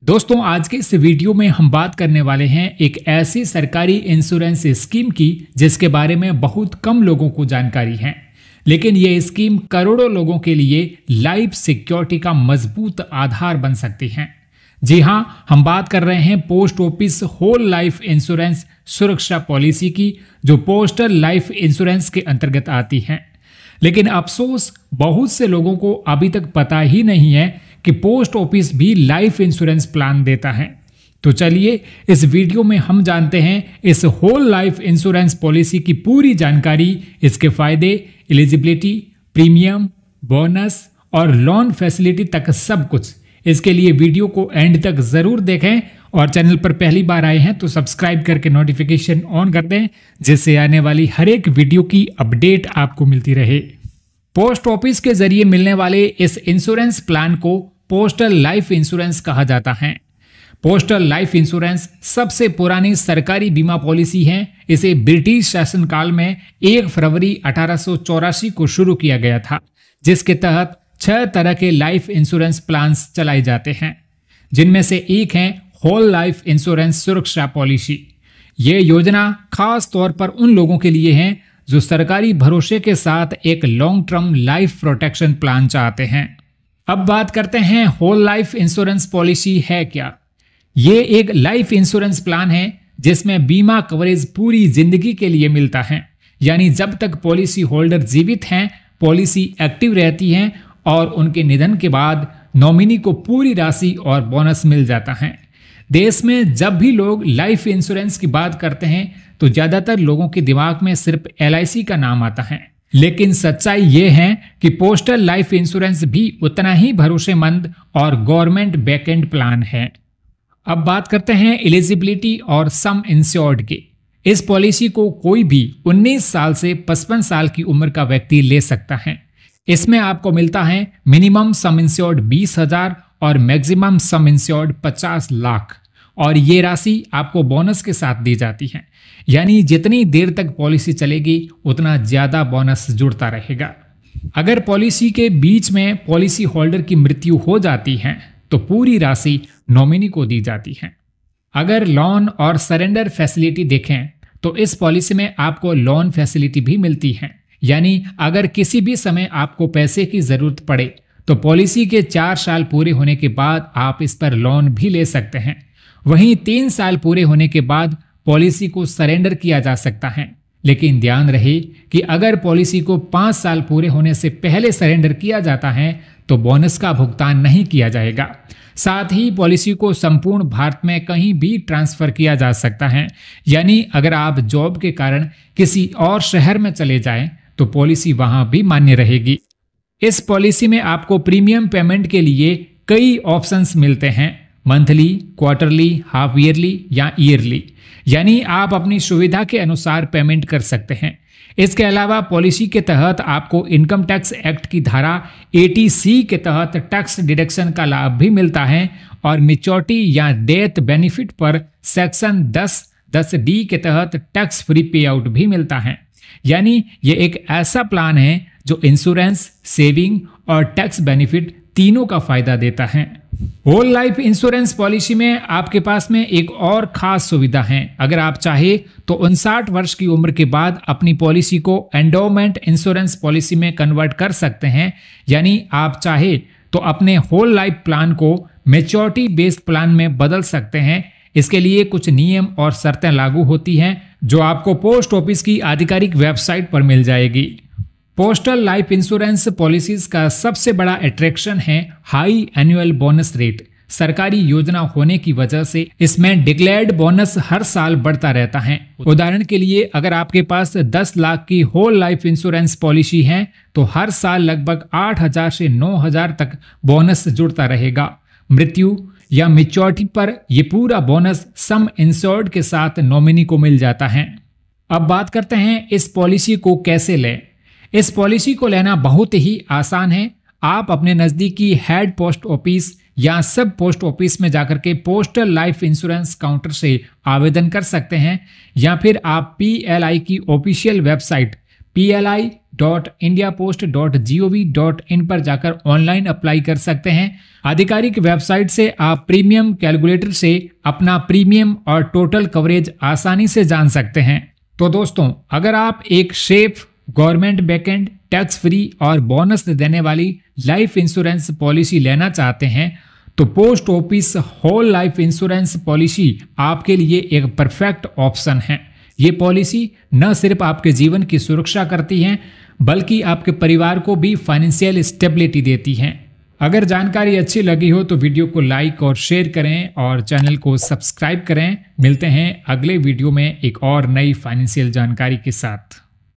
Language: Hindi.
दोस्तों, आज के इस वीडियो में हम बात करने वाले हैं एक ऐसी सरकारी इंश्योरेंस स्कीम की जिसके बारे में बहुत कम लोगों को जानकारी है। लेकिन ये स्कीम करोड़ों लोगों के लिए लाइफ सिक्योरिटी का मजबूत आधार बन सकती है। जी हां, हम बात कर रहे हैं post office whole life insurance Suraksha policy की, जो पोस्टल लाइफ इंश्योरेंस के अंतर्गत आती है। लेकिन अफसोस, बहुत से लोगों को अभी तक पता ही नहीं है कि पोस्ट ऑफिस भी लाइफ इंश्योरेंस प्लान देता है। तो चलिए इस वीडियो में हम जानते हैं इस होल लाइफ इंश्योरेंस पॉलिसी की पूरी जानकारी, इसके फायदे, एलिजिबिलिटी, प्रीमियम, बोनस और लोन फैसिलिटी तक सब कुछ। इसके लिए वीडियो को एंड तक जरूर देखें और चैनल पर पहली बार आए हैं तो सब्सक्राइब करके नोटिफिकेशन ऑन कर दें, जिससे आने वाली हर एक वीडियो की अपडेट आपको मिलती रहे। पोस्ट ऑफिस के जरिए मिलने वाले इस इंश्योरेंस प्लान को पोस्टल लाइफ इंश्योरेंस कहा जाता है। पोस्टल लाइफ इंश्योरेंस सबसे पुरानी सरकारी बीमा पॉलिसी है। इसे ब्रिटिश शासनकाल में 1 फरवरी 1884 को शुरू किया गया था, जिसके तहत 6 तरह के लाइफ इंश्योरेंस प्लान्स चलाए जाते हैं, जिनमें से एक है whole life insurance Suraksha policy. ये योजना खास तौर पर उन लोगों के लिए है जो सरकारी भरोसे के साथ एक long term life protection plan चाहते हैं। अब बात करते हैं होल लाइफ इंश्योरेंस पॉलिसी है क्या। ये एक लाइफ इंश्योरेंस प्लान है जिसमें बीमा कवरेज पूरी जिंदगी के लिए मिलता है, यानी जब तक पॉलिसी होल्डर जीवित हैं, पॉलिसी एक्टिव रहती है और उनके निधन के बाद नॉमिनी को पूरी राशि और बोनस मिल जाता है। देश में जब भी लोग लाइफ इंश्योरेंस की बात करते हैं तो ज्यादातर लोगों के दिमाग में सिर्फ LIC का नाम आता है, लेकिन सच्चाई ये है कि पोस्टल लाइफ इंश्योरेंस भी उतना ही भरोसेमंद और गवर्नमेंट बैकएंड प्लान है। अब बात करते हैं एलिजिबिलिटी और सम इंश्योर्ड की। इस पॉलिसी को कोई भी 19 साल से 55 साल की उम्र का व्यक्ति ले सकता है। इसमें आपको मिलता है मिनिमम सम इंश्योर्ड 20,000 और मैक्सिमम सम इंश्योर्ड 50 लाख, और ये राशि आपको बोनस के साथ दी जाती है, यानी जितनी देर तक पॉलिसी चलेगी उतना ज्यादा बोनस जुड़ता रहेगा। अगर पॉलिसी के बीच में पॉलिसी होल्डर की मृत्यु हो जाती है तो पूरी राशि नॉमिनी को दी जाती है। अगर लोन और सरेंडर फैसिलिटी देखें तो इस पॉलिसी में आपको लोन फैसिलिटी भी मिलती है, यानी अगर किसी भी समय आपको पैसे की जरूरत पड़े तो पॉलिसी के 4 साल पूरे होने के बाद आप इस पर लोन भी ले सकते हैं। वहीं 3 साल पूरे होने के बाद पॉलिसी को सरेंडर किया जा सकता है, लेकिन ध्यान रहे कि अगर पॉलिसी को 5 साल पूरे होने से पहले सरेंडर किया जाता है तो बोनस का भुगतान नहीं किया जाएगा। साथ ही पॉलिसी को संपूर्ण भारत में कहीं भी ट्रांसफर किया जा सकता है, यानी अगर आप जॉब के कारण किसी और शहर में चले जाएं तो पॉलिसी वहां भी मान्य रहेगी। इस पॉलिसी में आपको प्रीमियम पेमेंट के लिए कई ऑप्शंस मिलते हैं, मंथली, क्वार्टरली, हाफ ईयरली या ईयरली, यानी आप अपनी सुविधा के अनुसार पेमेंट कर सकते हैं। इसके अलावा पॉलिसी के तहत आपको इनकम टैक्स एक्ट की धारा 80C के तहत टैक्स डिडक्शन का लाभ भी मिलता है, और मैच्योरिटी या डेथ बेनिफिट पर सेक्शन 10(10)D के तहत टैक्स फ्री पे आउट भी मिलता है। यानी ये एक ऐसा प्लान है जो इंश्योरेंस, सेविंग और टैक्स बेनिफिट तीनों का फायदा देता है। होल लाइफ इंश्योरेंस पॉलिसी में आपके पास में एक और खास सुविधा है। अगर आप चाहे तो 59 वर्ष की उम्र के बाद अपनी पॉलिसी को एंडोमेंट इंश्योरेंस पॉलिसी में कन्वर्ट कर सकते हैं, यानी आप चाहे तो अपने होल लाइफ प्लान को मैच्योरिटी बेस्ड प्लान में बदल सकते हैं। इसके लिए कुछ नियम और शर्तें लागू होती हैं जो आपको पोस्ट ऑफिस की आधिकारिक वेबसाइट पर मिल जाएगी। पोस्टल लाइफ इंश्योरेंस पॉलिसीज का सबसे बड़ा अट्रैक्शन है हाई एनुअल बोनस रेट। सरकारी योजना होने की वजह से इसमें डिक्लेयर्ड बोनस हर साल बढ़ता रहता है। उदाहरण के लिए, अगर आपके पास 10 लाख की होल लाइफ इंश्योरेंस पॉलिसी है तो हर साल लगभग 8,000 से 9,000 तक बोनस जुड़ता रहेगा। मृत्यु या मैच्योरिटी पर यह पूरा बोनस सम इंश्योर्ड के साथ नॉमिनी को मिल जाता है। अब बात करते हैं इस पॉलिसी को कैसे लें। इस पॉलिसी को लेना बहुत ही आसान है। आप अपने नज़दीकी हेड पोस्ट ऑफिस या सब पोस्ट ऑफिस में जाकर के पोस्टल लाइफ इंश्योरेंस काउंटर से आवेदन कर सकते हैं, या फिर आप PLI की ऑफिशियल वेबसाइट PLI www.indiapost.gov.in पर जाकर ऑनलाइन अप्लाई कर सकते हैं। आधिकारिक वेबसाइट से आप प्रीमियम कैलकुलेटर से अपना प्रीमियम और टोटल कवरेज आसानी से जान सकते हैं। तो दोस्तों, अगर आप एक safe, government backend, tax free और बोनस देने वाली लाइफ इंश्योरेंस पॉलिसी लेना चाहते हैं तो post office whole life insurance policy आपके लिए एक परफेक्ट ऑप्शन है। ये पॉलिसी न सिर्फ आपके जीवन की सुरक्षा करती है बल्कि आपके परिवार को भी फाइनेंशियल स्टेबिलिटी देती है। अगर जानकारी अच्छी लगी हो तो वीडियो को लाइक और शेयर करें और चैनल को सब्सक्राइब करें। मिलते हैं अगले वीडियो में एक और नई फाइनेंशियल जानकारी के साथ।